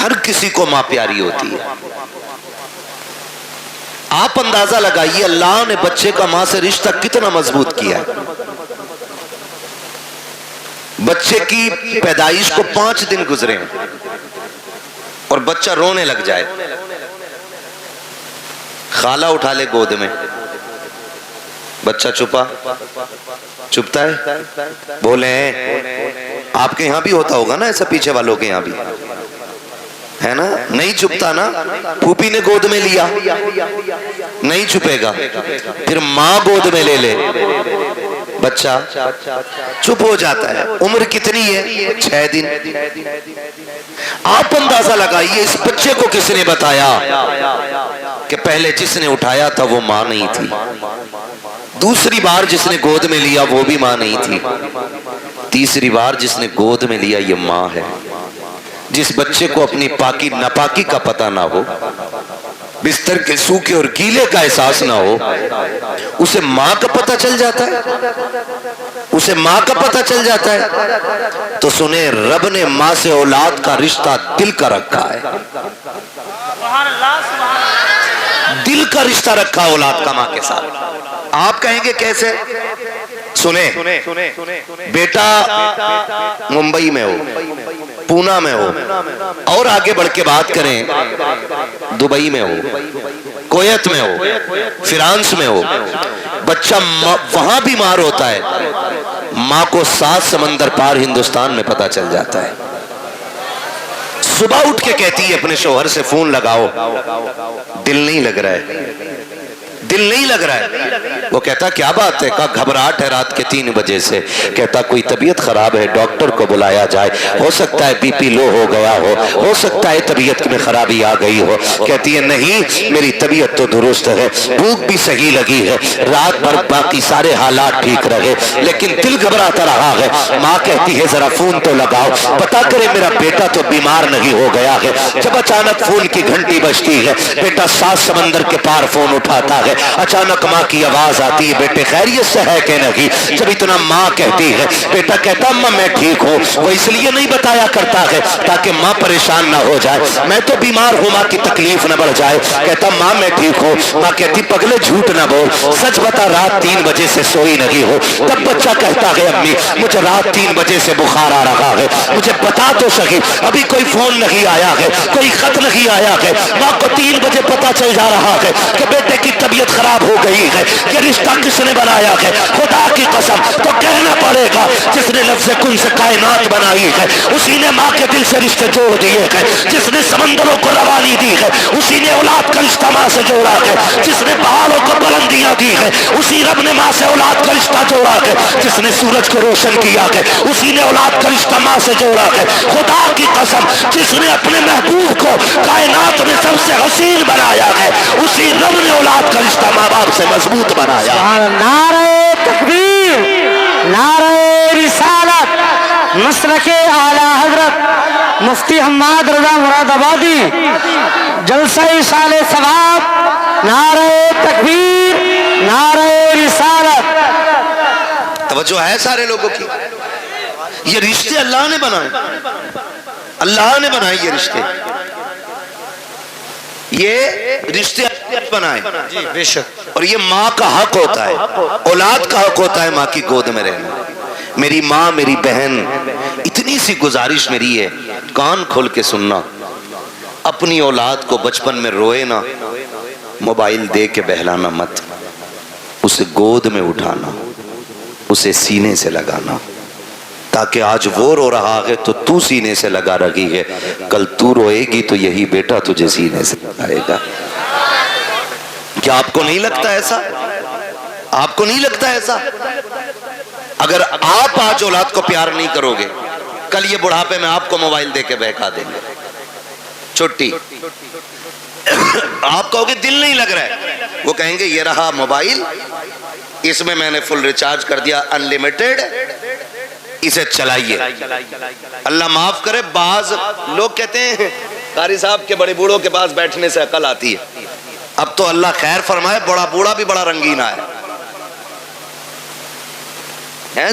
ہر کسی کو ماں پیاری ہوتی ہے. آپ اندازہ لگائیے اللہ نے بچے کا ماں سے رشتہ کتنا مضبوط کیا ہے. بچے کی پیدائش کو 5 دن گزرے ہیں اور بچہ رونے لگ جائے, خالہ اٹھا لے گود میں, بچہ چپتا ہے. بولے آپ کے یہاں بھی ہوتا ہوگا نا ایسا, پیچھے والوں کے یہاں بھی ہے نا, نہیں چپتا نا. پھوپھی نے گود میں لیا نہیں چپے گا, پھر ماں گود میں لے لے بچہ چپ ہو جاتا ہے. عمر کتنی ہے؟ 6 دن. آپ اندازہ لگائیے اس بچے کو کس نے بتایا کہ پہلے جس نے اٹھایا تھا وہ ماں نہیں تھی, دوسری بار جس نے گود میں لیا وہ بھی ماں نہیں تھی, تیسری بار جس نے گود میں لیا یہ ماں ہے. جس بچے کو اپنی پاکی ناپاکی کا پتہ نہ ہو, بستر کے سوکھے اور گیلے کا احساس نہ ہو, اسے ماں کا پتہ چل جاتا ہے, اسے ماں کا پتہ چل جاتا ہے. تو سنیں, رب نے ماں سے اولاد کا رشتہ دل کا رکھا ہے, دل کا رشتہ رکھا اولاد کا ماں کے ساتھ. آپ کہیں گے کیسے؟ سنیں, بیٹا ممبئی میں ہو, پونا میں ہو, اور آگے بڑھ کے بات کریں دبئی میں ہو, کویت میں ہو, فرانس میں ہو, بچہ وہاں بیمار ہوتا ہے, ماں کو 7 سمندر پار ہندوستان میں پتہ چل جاتا ہے. صبح اٹھ کے کہتی ہے اپنے شوہر سے فون لگاؤ, دل نہیں لگ رہا ہے, دل نہیں لگ رہا ہے. وہ کہتا کیا بات ہے؟ کہا گھبراہٹ ہے رات کے 3 بجے سے. کہتا کوئی طبیعت خراب ہے, ڈاکٹر کو بلایا جائے, ہو سکتا ہے بی پی لو ہو گیا ہو سکتا ہے طبیعت میں خرابی آ گئی ہو. کہتی ہے نہیں میری طبیعت تو درست ہے, بھوک بھی صحیح لگی ہے, رات بھر باقی سارے حالات ٹھیک رہے, لیکن دل گھبراتا رہا ہے. ماں کہتی ہے ذرا فون تو لگاؤ, پتا کرے میرا بیٹا تو بیمار نہیں ہو گیا ہے. جب اچانک فون کی گھنٹی بجتی ہے, بیٹا 7 سمندر کے پار فون اٹھاتا ہے. اچانک ماں کی آواز آتی ہے, بیٹے خیریت سے ہے کہ نہیں؟ جب اتنا ماں کہتی ہے, بیٹا کہتا اماں میں ٹھیک ہوں. وہ اس لیے نہیں بتایا کرتا ہے تاکہ ماں پریشان نہ ہو جائے, میں تو بیمار ہوں ماں کی تکلیف نہ بڑھ جائے. کہتا ماں میں ٹھیک ہوں. ماں کہتی پگلے جھوٹ نہ بول, سچ بتا رات 3 بجے سے سوئی نہیں ہو. تب بچہ کہتا ہے امی مجھے رات 3 بجے سے بخار آ رہا ہے, مجھے بتا تو صحیح, ابھی کوئی فون نہیں آیا ہے, کوئی خط نہیں آیا ہے. ماں کو 3 بجے پتا چل جا رہا ہے کہ بیٹے کی طبیعت خراب ہو گئی ہے. یہ رشتہ کس نے بنایا ہے؟ خدا کی قسم تو کہنا پڑے گا جس نے لفظ کن سے کائنات بنائی ہے اسی نے ماں کے دل سے رشتے جوڑ دیے ہیں. جس نے سمندروں کو روانی دی ہے اسی نے اولاد کا رشتہ ماں سے جوڑا ہے. جس نے پہاڑوں کو بلندیاں دی ہے اسی رب نے ماں سے اولاد کا رشتہ جوڑا ہے. جس نے سورج کو روشن کیا ہے اسی نے اولاد کا رشتہ ماں سے جوڑا ہے. خدا کی قسم جس نے اپنے محبوب کو کائنات میں سب سے حسین بنایا ہے اسی رب نے اولاد کا رشتہ ماں باپ سے مضبوط بنایا. نعرہ تکبیر, نعرہ رسالت, مسلک اعلی حضرت مفتی حماد رضا مراد آبادی, جلسہ سال ثواب, نعرہ تکبیر, نعرہ رسالت. توجہ ہے سارے لوگوں کی؟ یہ رشتے اللہ نے بنائے, اللہ نے بنائے یہ رشتے, یہ رشتے بنائے بے شک. اور یہ ماں کا حق ہوتا ہے, اولاد کا حق ہوتا ہے ماں کی گود میں رہنا. میری ماں میری بہن, اتنی سی گزارش میری ہے, کان کھول کے سننا, اپنی اولاد کو بچپن میں روئے نا, موبائل دے کے بہلانا مت, اسے گود میں اٹھانا, اسے سینے سے لگانا, تاکہ آج وہ رو رہا ہے تو تو سینے سے لگا رہی ہے, کل تو روئے گی تو یہی بیٹا تجھے سینے سے لگائے گا. کیا آپ کو نہیں لگتا ایسا؟ آپ کو نہیں لگتا ایسا؟ اگر آپ آج اولاد کو پیار نہیں کرو گے, کل یہ بڑھاپے میں آپ کو موبائل دے کے بہکا دیں گے. چھٹی آپ کہو گے دل نہیں لگ رہا ہے, وہ کہیں گے یہ رہا موبائل, اس میں میں نے فل ریچارج کر دیا انلیمیٹڈ, اسے چلائیے. اللہ معاف کرے, بعض لوگ کہتے ہیں قاری صاحب کے بڑے بوڑھوں کے پاس بیٹھنے سے عقل آتی ہے. اب تو اللہ خیر فرمائے, بڑا بوڑھا بھی بڑا رنگین ہے.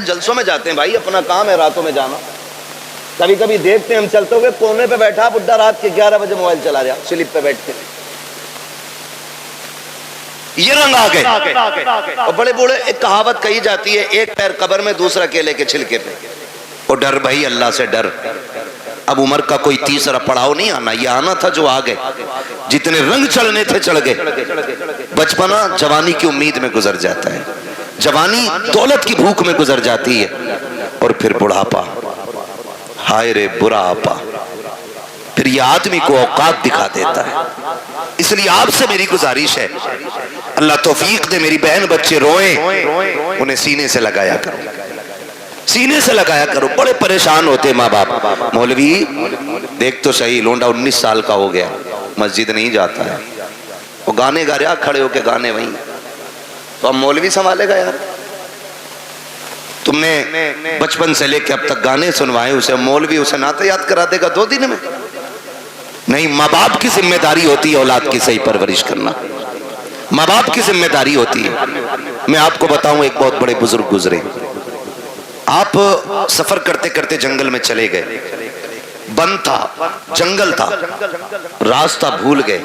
جلسوں میں جاتے ہیں بھائی, اپنا کام ہے راتوں میں جانا, کبھی کبھی دیکھتے ہیں ہم چلتے ہوئے کونے پہ بیٹھا بڈھا رات کے 11 بجے موبائل چلا رہا سلپ پہ بیٹھ کے. یہ رنگ آ گئے. اور بڑے بوڑھے ایک کہاوت کہی جاتی ہے ایک پیر قبر میں دوسرا کیلے کے چھلکے پہ. اور ڈر بھائی اللہ سے ڈر. اب عمر کا کوئی تیسرا پڑاؤ نہیں آنا, یہ آنا تھا جو آ گئے. جتنے رنگ چڑھنے تھے چڑھ گئے. بچپنا جوانی کی امید میں گزر جاتا ہے, جوانی دولت کی بھوک میں گزر جاتی ہے, اور پھر بڑھاپا, ہائے رے برا آپا, پھر یہ آدمی کو اوقات دکھا دیتا ہے. اس لیے آپ سے میری گزارش ہے, اللہ توفیق دے میری بہن بچے روئیں انہیں سینے سے لگایا کرو, سینے سے لگایا کرو. بڑے پریشان ہوتے ماں باپ, مولوی دیکھ تو صحیح لونڈا 19 سال کا ہو گیا, مسجد نہیں جاتا ہے, وہ گانے گا رہا کھڑے ہو کے گانے وہیں, تو اب مولوی سنبھالے گا یار. تم نے بچپن سے لے کے اب تک گانے سنوائے اسے, مولوی اسے نعت یاد کرا دے گا 2 دن میں؟ نہیں, ماں باپ کی ذمہ داری ہوتی ہے اولاد کی صحیح پرورش کرنا, ماں باپ کی ذمہ داری ہوتی ہے. میں آپ کو بتاؤں ایک بہت بڑے بزرگ گزرے, آپ سفر کرتے کرتے جنگل میں چلے گئے, بند تھا, جنگل تھا, راستہ بھول گئے.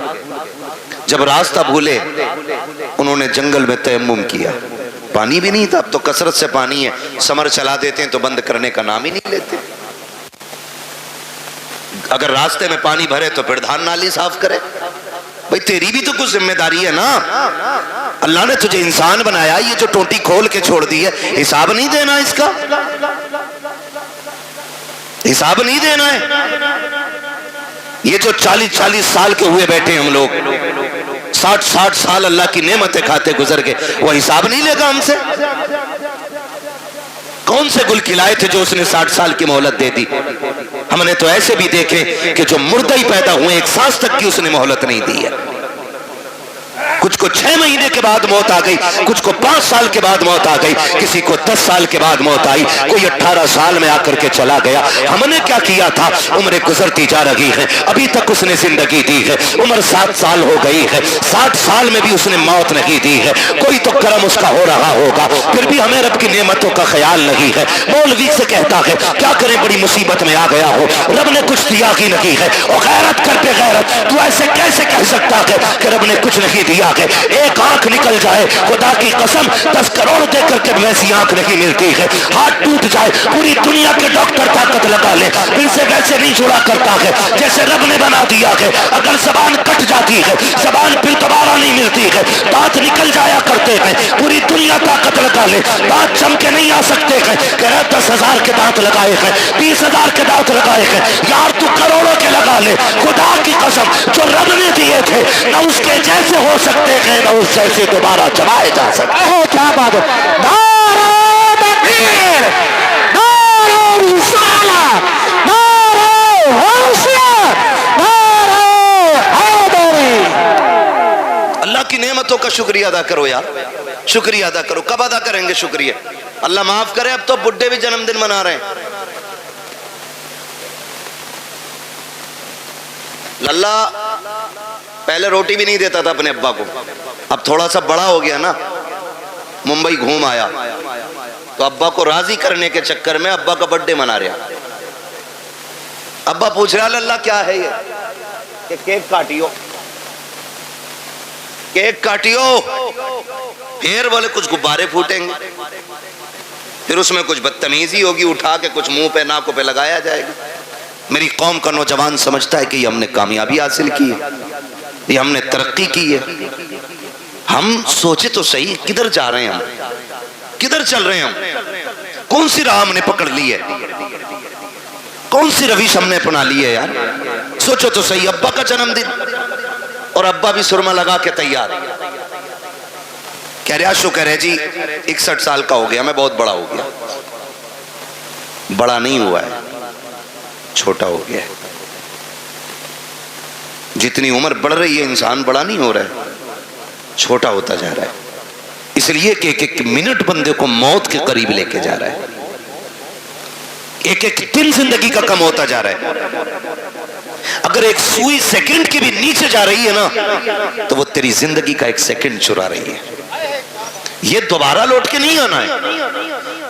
جب راستہ بھولے انہوں نے جنگل میں تیمم کیا, پانی بھی نہیں تھا, اب تو کثرت سے پانی ہے, سمر چلا دیتے ہیں تو بند کرنے کا نام ہی نہیں لیتے. اگر راستے میں پانی بھرے تو پھر دھان نالی صاف کرے. بھئی تیری بھی تو کچھ ذمہ داری ہے نا, اللہ نے تجھے انسان بنایا, یہ جو ٹوٹی کھول کے چھوڑ دی ہے حساب نہیں دینا اس کا, حساب نہیں دینا ہے. یہ جو 40 سال کے ہوئے بیٹھے ہم لوگ, 60 سال اللہ کی نعمتیں کھاتے گزر گئے, وہ حساب نہیں لے گا ہم سے؟ کون سے گل کھلائے تھے جو اس نے 60 سال کی مہلت دے دی؟ ہم نے تو ایسے بھی دیکھے کہ جو مردہ ہی پیدا ہوئے 1 سانس تک کی اس نے مہلت نہیں دی ہے. کچھ کو 6 مہینے کے بعد موت آ گئی, کچھ کو 5 سال کے بعد موت آ گئی, کسی کو 10 سال کے بعد موت آئی, کوئی 18 سال میں آ کر کے چلا گیا. ہم نے کیا کیا تھا؟ عمریں گزرتی جا رہی ہے, ابھی تک اس نے زندگی دی ہے, عمر 7 سال ہو گئی ہے, 60 سال میں بھی اس نے موت نہیں دی ہے. کوئی تو کرم اس کا ہو رہا ہوگا, پھر بھی ہمیں رب کی نعمتوں کا خیال نہیں ہے. مولوی سے کہتا ہے کیا کریں بڑی مصیبت میں آ گیا ہو, رب نے کچھ دیا ہی نہیں ہے. اور غیرت کر پہ غیرت, تو ایسے کیسے کہہ سکتا ہے کہ رب نے کچھ نہیں دیا؟ ایک آنکھ نکل جائے خدا کی قسم 10 کروڑ دے کر کے ویسی آنکھ نہیں ملتی ہے. ہاتھ ٹوٹ جائے پوری دنیا کے ڈاکٹر طاقت لگا لے, پھر سے ویسے نہیں چھوڑا کرتا ہے جیسے رب نے بنا دیا ہے. اگر زبان کٹ جاتی ہے, زبان پھر دوبارہ نہیں ملتی ہے, دانت نکل جایا کرتے ہیں, پوری دنیا طاقت لگا لے, دانت جم کے نہیں آ سکتے ہیں. کہ 10,000 کے دانت لگائے ہیں, 20,000 کے دانت لگائے ہیں, یار تو کروڑوں کے لگا لے. خدا کی قسم جو رب نے دیے تھے نہ اس کے جیسے ہو سکتے ہیں نہ اس جیسے دوبارہ جمائے جا سکتے ہیں. کیا بات ہے, نعرہ تکبیر, نعرہ رسالت, نعرہ حیثیت, نعرہ حیدری. اللہ کی نعمتوں کا شکریہ ادا کرو یار, شکریہ ادا کرو. کب ادا کریں گے شکریہ؟ اللہ معاف کرے, اب تو بڈھے بھی جنم دن منا رہے ہیں. اللہ پہلے روٹی بھی نہیں دیتا تھا اپنے ابا کو, اب تھوڑا سا بڑا ہو گیا نا, ممبئی گھوم آیا تو ابا کو راضی کرنے کے چکر میں ابا کا برتھ ڈے منا رہا. ابا پوچھ رہا اللہ کیا ہے یہ, کہ کیک کاٹیو, کیک کاٹیو. پھر بولے کچھ غبارے پھوٹیں گے, پھر اس میں کچھ بدتمیزی ہوگی, اٹھا کے کچھ منہ پہ ناکوں پہ لگایا جائے گا. میری قوم کا نوجوان سمجھتا ہے کہ یہ ہم نے کامیابی حاصل کی ہے, یہ ہم نے ترقی کی ہے. ہم سوچے تو صحیح کدھر جا رہے ہیں, ہم کدھر چل رہے ہیں, ہم کون سی راہ ہم نے پکڑ لی ہے, کون سی روش ہم نے اپنا لی ہے یار. سوچو تو صحیح, ابا کا جنم دن اور ابا بھی سرما لگا کے تیار, کہہ رہا شکر ہے جی 61 سال کا ہو گیا, میں بہت بڑا ہو گیا. بڑا نہیں ہوا ہے, چھوٹا ہو گیا ہے. جتنی عمر بڑھ رہی ہے انسان بڑا نہیں ہو رہا ہے, چھوٹا ہوتا جا رہا ہے. اس لیے کہ ایک منٹ بندے کو موت کے قریب لے کے جا رہا ہے, ایک دن زندگی کا کم ہوتا جا رہا ہے. اگر ایک سوئی سیکنڈ کی بھی نیچے جا رہی ہے نا تو وہ تیری زندگی کا 1 سیکنڈ چرا رہی ہے. یہ دوبارہ لوٹ کے نہیں آنا ہے,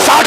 60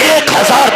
1000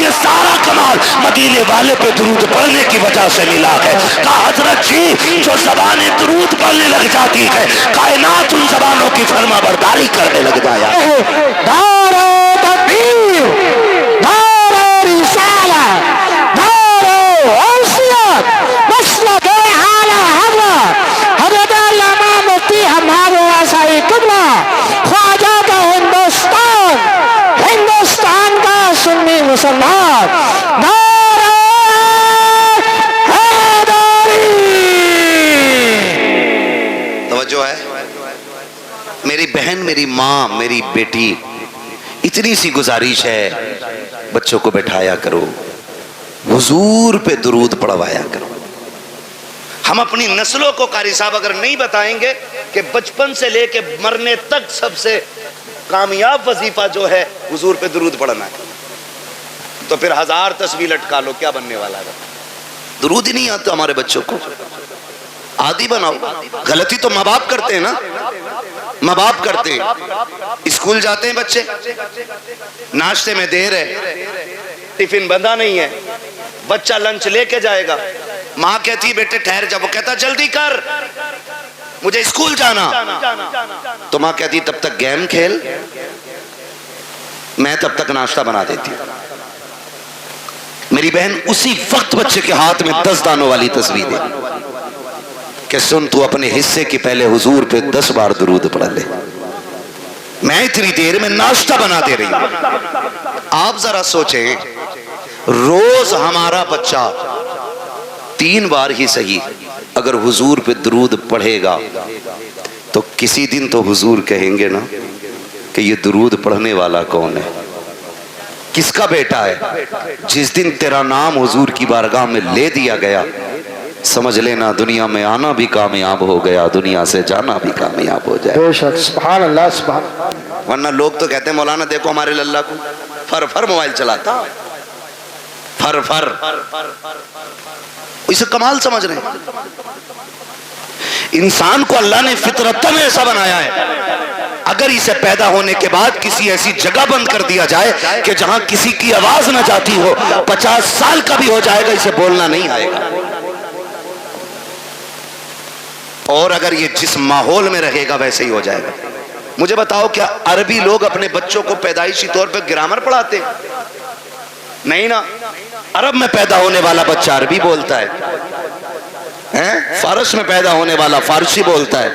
یہ سارا کمال مدینے والے پہ درود پڑھنے کی وجہ سے ملا ہے۔ کہا حضرت جی جو زبان درود پڑھنے لگ جاتی ہے کائنات ان زبانوں کی فرما برداری کرنے لگ جایا۔ دار تکبیر، دار رسالہ، دار غوثیت، مسلک اعلی حضرت حضرت علامہ مفتی ہمارے آسائی قبلہ خواجہ کا ہندوستان، ہندوستان کا سنی مسلمان، دار حیدری۔ توجہ ہے میری بہن، میری ماں، میری بیٹی، اتنی سی گزارش ہے بچوں کو بٹھایا کرو، حضور پہ درود پڑھوایا کرو۔ ہم اپنی نسلوں کو قاری صاحب اگر نہیں بتائیں گے کہ بچپن سے لے کے مرنے تک سب سے کامیاب وظیفہ جو ہے حضور پہ درود پڑھنا ہے، تو پھر 1000 تسبیح لٹکا لو، کیا بننے والا ہے؟ درود ہی نہیں آتا ہمارے بچوں کو، عادی بناؤ۔ غلطی تو ماں باپ کرتے ہیں نا، ماں باپ کرتے ہیں۔ اسکول جاتے ہیں بچے، ناشتے میں دیر ہے، ٹفن بندھا نہیں ہے، بچہ لنچ لے کے جائے گا، ماں کہتی بیٹے ٹھہر جا، وہ کہتا جلدی کر مجھے اسکول جانا، تو ماں کہتی تب تک گیم کھیل، میں تب تک ناشتہ بنا دیتی ہوں۔ میری بہن اسی وقت بچے کے ہاتھ میں 10 دانوں والی تسبیح دے کہ سن تو اپنے حصے کی پہلے حضور پہ 10 بار درود پڑھ لے، میں اتنی دیر میں ناشتہ بنا دے رہی ہوں۔ آپ ذرا سوچیں روز ہمارا بچہ 3 بار ہی صحیح اگر حضور پہ درود پڑھے گا تو کسی دن تو حضور کہیں گے نا کہ یہ درود پڑھنے والا کون ہے، کس کا بیٹا ہے۔ جس دن تیرا نام حضور کی بارگاہ میں لے دیا گیا سمجھ لینا دنیا میں آنا بھی کامیاب ہو گیا، دنیا سے جانا بھی کامیاب ہو جائے۔ بے شک، سبحان اللہ، سبحان اللہ۔ ورنہ لوگ تو کہتے ہیں مولانا دیکھو ہمارے للہ کو فر فر موبائل چلاتا، فر فر، اسے کمال سمجھ رہے ہیں۔ انسان کو اللہ نے فطرتاً ایسا بنایا ہے، اگر اسے پیدا ہونے کے بعد کسی ایسی جگہ بند کر دیا جائے کہ جہاں کسی کی آواز نہ جاتی ہو، 50 سال کا بھی ہو جائے گا اسے بولنا نہیں آئے گا۔ اور اگر یہ جس ماحول میں رہے گا ویسے ہی ہو جائے گا۔ مجھے بتاؤ کیا عربی لوگ اپنے بچوں کو پیدائشی طور پہ گرامر پڑھاتے ہیں؟ نہیں نا، عرب میں پیدا ہونے والا بچہ عربی بولتا ہے، فارس میں پیدا ہونے والا فارسی بولتا ہے،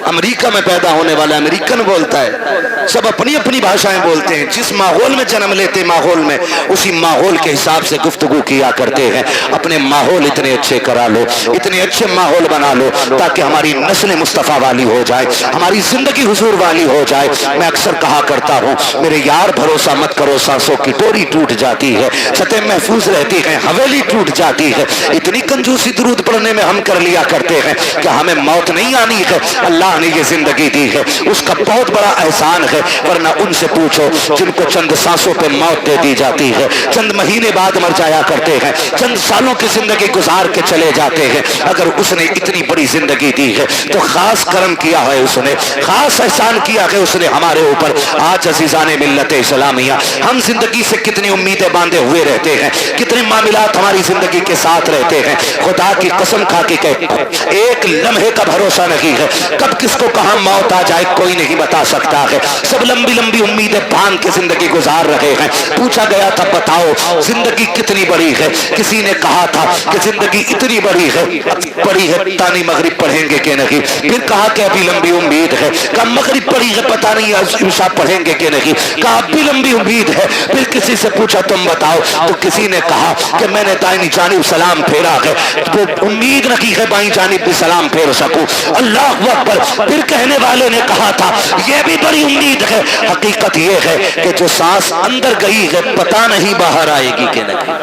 امریکہ میں پیدا ہونے والا امریکن بولتا ہے، سب اپنی اپنی بھاشائیں بولتے ہیں۔ جس ماحول میں جنم لیتے ماحول میں اسی ماحول کے حساب سے گفتگو کیا کرتے ہیں۔ اپنے ماحول اتنے اچھے کرا لو، اتنے اچھے ماحول بنا لو تاکہ ہماری نسل مصطفیٰ والی ہو جائے، ہماری زندگی حضور والی ہو جائے۔ میں اکثر کہا کرتا ہوں میرے یار بھروسہ مت کرو، سانسوں کی ڈوری ٹوٹ جاتی ہے، سطح محفوظ رہتی ہے، حویلی ٹوٹ جاتی ہے۔ اتنی کنجوسی درود پڑھنے میں ہم کر لیا کرتے ہیں کہ ہمیں موت نہیں آنی ہے، اللہ نے یہ زندگی دی ہے، اس کا بہت بڑا احسان ہے۔ ورنہ ان سے پوچھو جن کو چند سانسوں پہ موت دے دی جاتی ہے، چند مہینے بعد مر جایا کرتے ہیں، چند سالوں کی زندگی گزار کے چلے جاتے ہیں، اگر اس نے اتنی بڑی زندگی دی ہے تو خاص کرم کیا ہے، اس نے خاص احسان کیا ہے اس نے ہمارے اوپر۔ آج عزیزان ملت اسلامیہ ہم زندگی سے کتنی امیدیں باندھے ہوئے رہتے ہیں، کتنے معاملات ہماری زندگی کے ساتھ رہتے ہیں، خدا کی قسم کھا کے ایک لمحے کا بھروسہ نہیں ہے، کب کس کو کہاں موت آ جائے کوئی نہیں بتا سکتا ہے۔ سب لمبی لمبی امیدیں باندھ کے زندگی گزار رہے ہیں۔ پوچھا گیا تھا بتاؤ زندگی کتنی بڑی ہے، کسی نے کہا تھا کہ زندگی اتنی بڑی ہے تانی مغرب پڑھیں گے کہ نہیں، پھر کہا کہ ابھی لمبی امید ہے، کہا مغرب پڑھی ہے پتہ نہیں عشاء پڑھیں گے کہ نہیں، کہا ابھی لمبی امید ہے۔ پھر کسی سے پوچھا تم بتاؤ، تو کسی نے کہا کہ میں نے دائیں جانب سلام پھیرا ہے، تو امید رکھی ہے بائیں جانب بھی سلام پھیر سکوں۔ اللہ اکبر۔ پھر کہنے والے نے کہا تھا یہ بھی بڑی امید ہے، حقیقت یہ ہے کہ جو سانس اندر گئی ہے پتہ نہیں باہر آئے گی کہ نہیں۔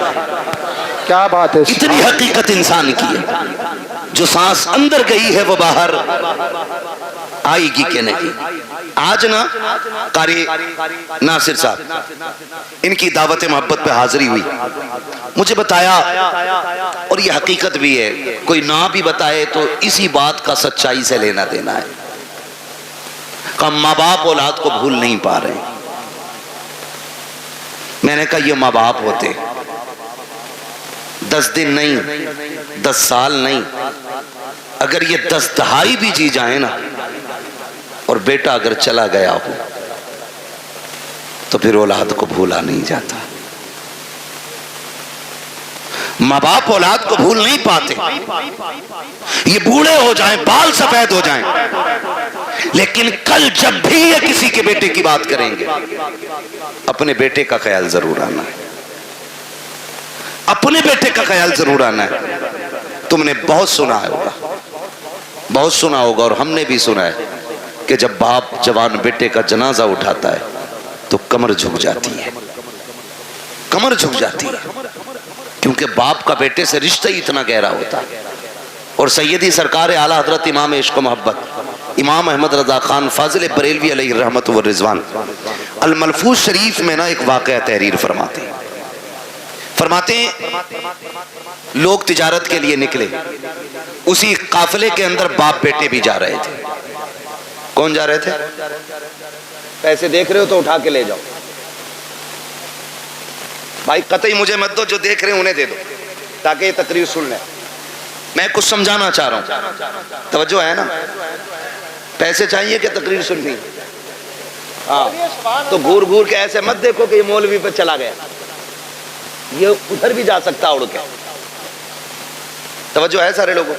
کیا بات ہے، اتنی حقیقت انسان کی ہے، جو سانس اندر گئی ہے وہ باہر آئے گی کہ نہیں۔ آج نا قاری ناصر صاحب ان کی دعوت محبت پہ حاضری ہوئی، مجھے بتایا اور یہ حقیقت بھی ہے، کوئی نہ بھی بتائے تو اسی بات کا سچائی سے لینا دینا ہے کہ ماں باپ اولاد کو بھول نہیں پا رہے۔ میں نے کہا یہ ماں باپ ہوتے 10 دن نہیں 10 سال نہیں، اگر یہ 10 دہائی بھی جی جائیں نا، اور بیٹا اگر چلا گیا ہو تو پھر اولاد کو بھولا نہیں جاتا. ماں باپ اولاد کو بھول نہیں پاتے. یہ بوڑھے ہو جائیں، بال سفید ہو جائیں، لیکن کل جب بھی یہ کسی کے بیٹے کی بات کریں گے اپنے بیٹے کا خیال ضرور آنا ہے. اپنے بیٹے کا خیال ضرور آنا ہے. تم نے بہت سنا ہوگا، بہت سنا ہوگا، اور ہم نے بھی سنا ہے کہ جب باپ جوان بیٹے کا جنازہ اٹھاتا ہے تو کمر جھک جاتی ہے، کمر جھک جاتی ہے، کیونکہ باپ کا بیٹے سے رشتہ ہی اتنا گہرا ہوتا ہے. اور سیدی سرکار اعلیٰ حضرت امام عشق و محبت امام احمد رضا خان فاضل بریلوی علیہ الرحمت والرضوان الملفوظ شریف میں نا ایک واقعہ تحریر فرماتے ہیں لوگ تجارت کے لیے نکلے، اسی قافلے کے اندر باپ بیٹے بھی جا رہے تھے. کون جا رہے تھے؟ پیسے دیکھ رہے ہو تو اٹھا کے لے جاؤ بھائی، قطعی مجھے مت دو، جو دیکھ رہے ہیں انہیں دے دو تاکہ یہ تقریر سن لیں. میں کچھ سمجھانا چاہ رہا ہوں، توجہ ہے نا؟ پیسے چاہیے کہ تقریر سننی؟ ہاں، تو گور گور کے ایسے مت دیکھو کہ یہ مولوی پہ چلا گیا، یہ ادھر بھی جا سکتا اڑ کے. توجہ ہے سارے لوگوں؟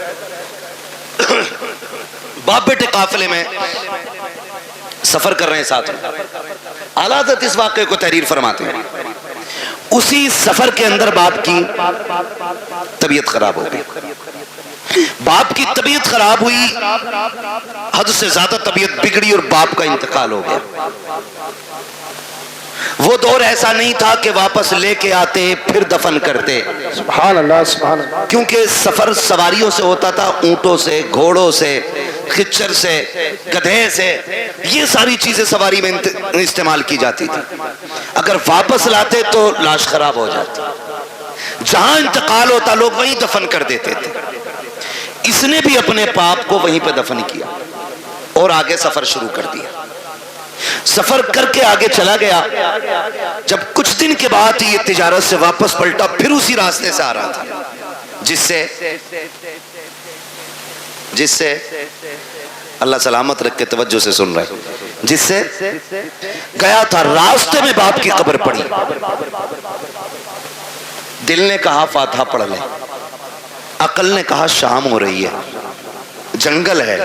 باپ بیٹے قافلے میں سفر کر رہے ہیں ساتھ میں. اعلیٰ حضرت اس واقعے کو تحریر فرماتے ہیں. اسی سفر کے اندر باپ کی طبیعت خراب ہو گئی. باپ کی طبیعت خراب ہوئی، حد سے زیادہ طبیعت بگڑی اور باپ کا انتقال ہو گیا. وہ دور ایسا نہیں تھا کہ واپس لے کے آتے پھر دفن کرتے. سبحان اللہ سبحان اللہ. کیونکہ سفر سواریوں سے ہوتا تھا، اونٹوں سے، گھوڑوں سے، خچر سے، گدھے سے، یہ ساری چیزیں سواری میں استعمال کی جاتی تھی. اگر واپس لاتے تو لاش خراب ہو جاتی. جہاں انتقال ہوتا لوگ وہیں دفن کر دیتے تھے. اس نے بھی اپنے باپ کو وہیں پہ دفن کیا اور آگے سفر شروع کر دیا. سفر کر کے آگے چلا گیا. جب کچھ دن کے بعد یہ تجارت سے واپس پلٹا، پھر اسی راستے سے آ رہا تھا جس سے اللہ سلامت رکھ کے توجہ سے سن رہے، جس سے گیا تھا. راستے میں باپ کی قبر پڑی. دل نے کہا فاتحہ پڑھ لیں، عقل نے کہا شام ہو رہی ہے، جنگل ہے،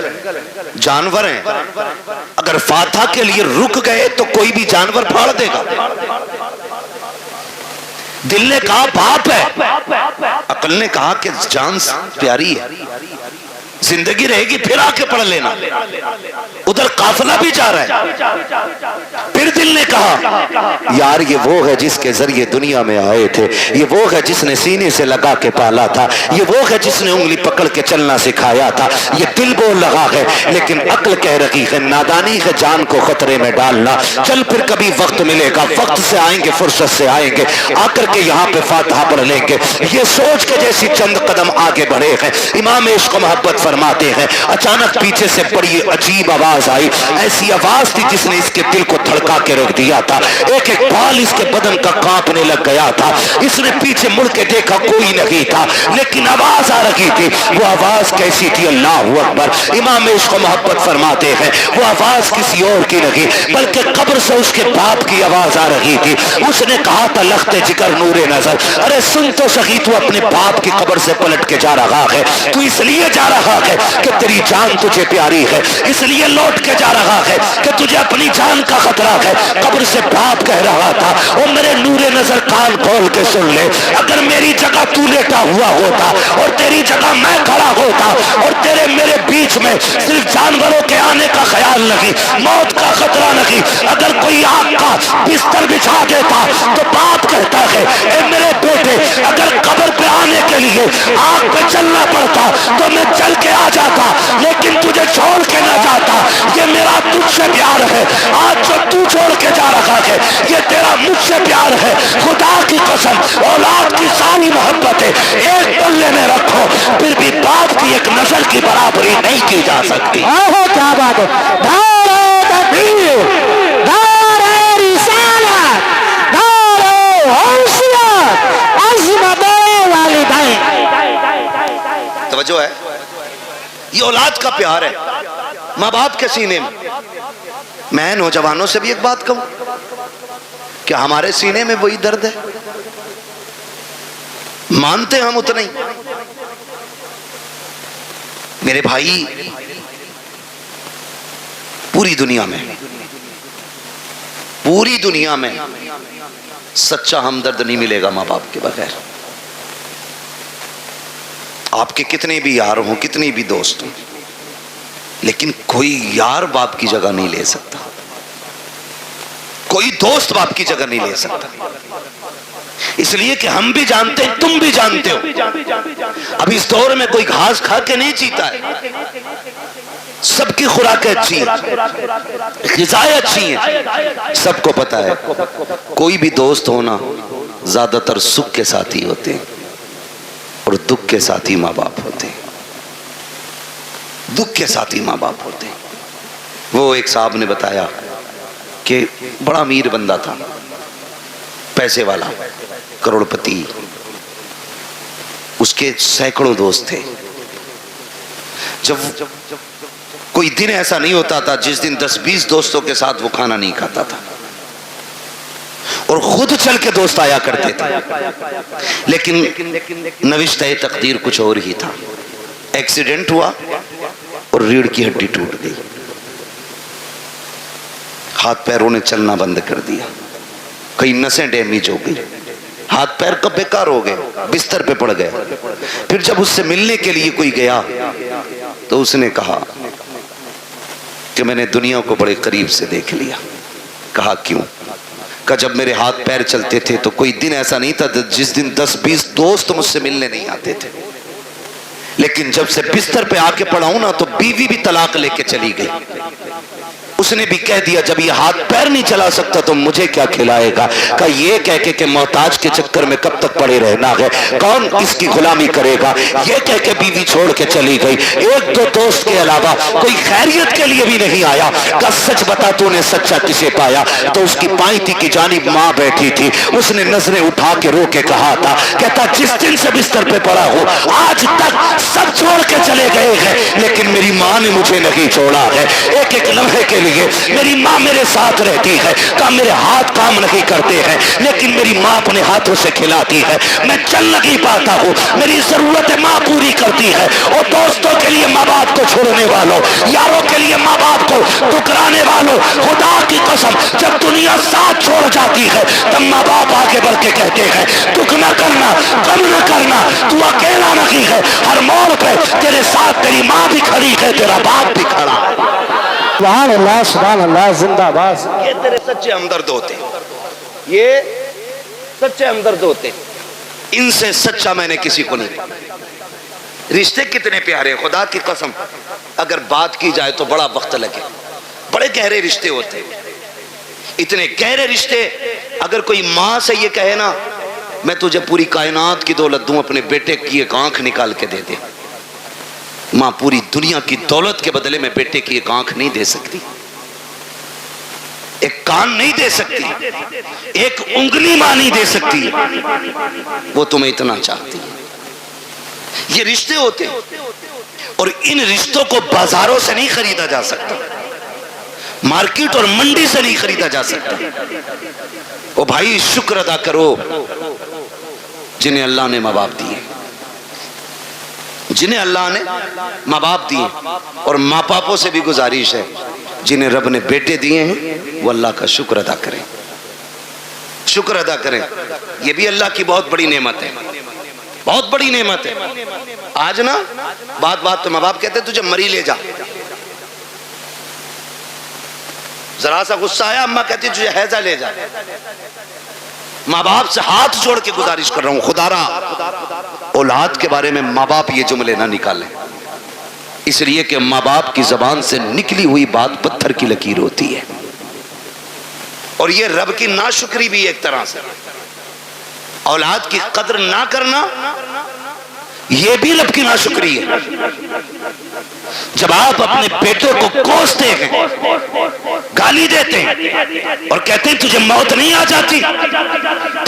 جانور ہیں، اگر فاتحہ کے لیے رک گئے تو کوئی بھی جانور پھاڑ دے گا. دل نے کہا باپ ہے، عقل نے کہا کہ جان پیاری ہے، زندگی رہے گی پھر آ کے پڑھ لینا، ادھر قافلہ بھی جا رہا ہے. پھر دل نے کہا یار یہ وہ ہے جس کے ذریعے دنیا میں آئے تھے، یہ وہ ہے جس نے سینے سے لگا کے پالا تھا، یہ وہ ہے جس نے انگلی پکڑ کے چلنا سکھایا تھا. یہ دل بول رہا ہے لیکن عقل کہہ رہی ہے نادانی ہے جان کو خطرے میں ڈالنا. چل پھر کبھی وقت ملے گا، وقت سے آئیں گے، فرصت سے آئیں گے، آ کر کے یہاں پہ فاتحہ پڑھ لیں گے. یہ سوچ کے جیسی چند قدم آگے بڑھے ہیں، امام عشق و محبت فرماتے ہیں اچانک پیچھے سے بڑی عجیب آواز آئی. ایسی آواز تھی جس نے اس کے دل کو دھڑکا کے رکھ دیا تھا. ایک ایک بال اس کے بدن کا کانپنے لگ گیا تھا. اس نے پیچھے مڑ کے دیکھا کوئی نہیں تھا، لیکن آواز آ رہی تھی. وہ آواز کیسی تھی؟ اللہ اکبر. امام عشق و محبت فرماتے ہیں وہ آواز کسی اور کی نہیں بلکہ قبر سے اس کے باپ کی آواز آ رہی تھی. اس نے کہا تھا لخت جگر نور نظر، ارے سن تو سخی، تو اپنے باپ کی قبر سے پلٹ کے جا رہا ہے، تو اس لیے جا رہا ہے کہ تیری جان تجھے پیاری ہے، اس لیے لوٹ کے جا رہا ہے کہ تجھے اپنی جان کا خطرہ ہے. قبر سے باپ کہہ رہا تھا او میرے نور نظر کان کھول کے سن لے، اگر میری جگہ تو لیٹا ہوا ہوتا اور تیری جگہ میں کھڑا ہوتا اور تیرے میرے بیچ میں صرف جانوروں کے آنے کا خیال نہیں، موت کا خطرہ نہیں، اگر کوئی آگ کا بستر بچھا دیتا تو باپ کہتا ہے اے میرے بیٹے اگر قبر پہ آنے کے لیے آگ پہ چلنا پڑتا تو میں چل کے آ جاتا، لیکن تجھے چھوڑ کے نہ جاتا. یہ میرا تجھ سے پیار ہے، آج جو تو چھوڑ کے جا رہا ہے یہ تیرا مجھ سے پیار ہے. خدا کی قسم اولاد کی ساری محبتیں ایک پلے میں رکھو، پھر بھی باپ کی ایک نظر کی برابری نہیں کی جا سکتی. کیا بات ہے. نعرہ تکبیر، نعرہ رسالت، نعرہ یہ اولاد کا پیار ہے ماں باپ کے سینے میں نوجوانوں سے بھی ایک بات کہوں کہ ہمارے سینے میں وہی درد ہے، مانتے ہم اتنا ہی۔ میرے بھائی، پوری دنیا میں سچا ہمدرد نہیں ملے گا ماں باپ کے بغیر۔ آپ کے کتنے بھی یار ہوں، کتنے بھی دوست ہوں، لیکن کوئی یار باپ کی جگہ نہیں لے سکتا، کوئی دوست باپ کی جگہ نہیں لے سکتا۔ اس لیے کہ ہم بھی جانتے ہیں، تم بھی جانتے ہو، اب اس دور میں کوئی گھاس کھا کے نہیں جیتا ہے، سب کی خوراکیں اچھی ہیں، غذائیں اچھی ہیں، سب کو پتا ہے۔ کوئی بھی دوست ہونا زیادہ تر سکھ کے ساتھی ہوتے ہیں اور دکھ کے ساتھی ماں باپ ہوتے ہیں، دکھ کے ساتھی ماں باپ ہوتے ہیں۔ وہ ایک صاحب نے بتایا کہ بڑا امیر بندہ تھا، پیسے والا، کروڑ پتی، اس کے سینکڑوں دوست تھے۔ جب کوئی دن ایسا نہیں ہوتا تھا جس دن 10-20 دوستوں کے ساتھ وہ کھانا نہیں کھاتا تھا، اور خود چل کے دوست آیا کرتے تھے، لیکن نوشتہ تقدیر کچھ اور ہی تھا۔ ایکسیڈنٹ ہوا اور ریڑھ کی ہڈی ٹوٹ گئی، ہاتھ پیروں نے چلنا بند کر دیا، کئی نسیں ڈیمیج ہو گئی، ہاتھ پیر کب بیکار ہو گئے، بستر پہ پڑ گئے۔ پھر جب اس سے ملنے کے لیے کوئی گیا تو اس نے کہا کہ میں نے دنیا کو بڑے قریب سے دیکھ لیا۔ کہا کیوں؟ کہ جب میرے ہاتھ پیر چلتے تھے تو کوئی دن ایسا نہیں تھا جس دن 10-20 دوست مجھ سے ملنے نہیں آتے تھے، لیکن جب سے بستر پہ آ کے پڑا ہوں نا تو بیوی بھی طلاق لے کے چلی گئی۔ اس نے بھی کہہ دیا جب یہ ہاتھ پیر نہیں چلا سکتا تو مجھے کیا کھلائے گا؟ کہ یہ کہہ کے کہ محتاج کے چکر میں کب تک پڑے رہنا ہے، کون اس کی غلامی کرے گا، یہ کہہ کے بیوی چھوڑ کے چلی گئی۔ ایک دو دوست کے علاوہ کوئی خیریت کے لیے بھی نہیں آیا۔ کہ سچ بتا تو نے سچا کسے پایا؟ تو اس کی پائیں تھی کی جانب ماں بیٹھی تھی، اس نے نظریں اٹھا کے رو کے کہا تھا، کہتا جس دن سے بستر پہ پڑا ہوں آج تک سب چھوڑ کے چلے گئے ہیں، لیکن میری ماں نے مجھے نہیں چھوڑا ہے۔ ایک ایک لمحے کے لیے میری ماں میرے ساتھ رہتی ہے، کہ میرے ہاتھ کام نہیں کرتے ہیں لیکن میری ماں اپنے ہاتھوں سے کھلاتی ہے، میں چل نہیں پاتا ہوں میری ضرورت ماں پوری کرتی ہے۔ اور دوستوں کے لیے ماں باپ کو چھوڑنے والوں، یاروں کے لیے ماں باپ کو ٹکرانے والوں، خدا کی قسم جب دنیا ساتھ چھوڑ جاتی ہے تب ماں باپ آگے بڑھ کے کہتے ہیں دکھ نہ کرنا، غم نہ کرنا، تو اکیلا نہیں ہے، ہر موڑ پہ تیرے ساتھ تیری ماں بھی کھڑی ہے، تیرا باپ بھی کھڑا ہے۔ سبحان اللہ، سبحان اللہ، زندہ باد۔ یہ تیرے سچے ہمدرد ہوتے ہیں، یہ سچے ہمدرد ہوتے ہیں، ان سے سچا میں نے کسی کو نہیں پایا۔ رشتے کتنے پیارے، خدا کی قسم اگر بات کی جائے تو بڑا وقت لگے، بڑے گہرے رشتے ہوتے ہیں، اتنے گہرے رشتے۔ اگر کوئی ماں سے یہ کہے نا میں تجھے پوری کائنات کی دولت دوں، اپنے بیٹے کی ایک آنکھ نکال کے دے دے، ماں پوری دنیا کی دولت کے بدلے میں بیٹے کی ایک آنکھ نہیں دے سکتی، ایک کان نہیں دے سکتی، ایک انگلی ماں نہیں دے سکتی، وہ تمہیں اتنا چاہتی ہے۔ یہ رشتے ہوتے ہیں، اور ان رشتوں کو بازاروں سے نہیں خریدا جا سکتا، مارکیٹ اور منڈی سے نہیں خریدا جا سکتا۔ او بھائی شکر ادا کرو جنہیں اللہ نے ماں باپ دیے، جنہیں اللہ نے ماں باپ دیے، اور ماں باپوں سے بھی گزارش ہے جنہیں رب نے بیٹے دیے ہیں وہ اللہ کا شکر ادا کریں، شکر ادا کریں۔ یہ بھی اللہ کی بہت بڑی نعمت ہے، بہت بڑی نعمت ہے۔ آج نا بات تو ماں باپ کہتے تجھے مری لے جا، ذرا سا غصہ آیا اماں کہتی تجھے حیضہ لے جا۔ ماں باپ سے ہاتھ جوڑ کے گزارش کر رہا ہوں، خدا را اولاد کے بارے میں ماں باپ یہ جملے نہ نکالیں، اس لیے کہ ماں باپ کی زبان سے نکلی ہوئی بات پتھر کی لکیر ہوتی ہے، اور یہ رب کی ناشکری بھی ایک طرح سے، اولاد کی قدر نہ کرنا یہ بھی رب کی ناشکری ہے۔ جب آپ اپنے بیٹوں کو کوستے ہیں، گالی دیتے ہیں اور کہتے ہیں تجھے موت نہیں آ جاتی،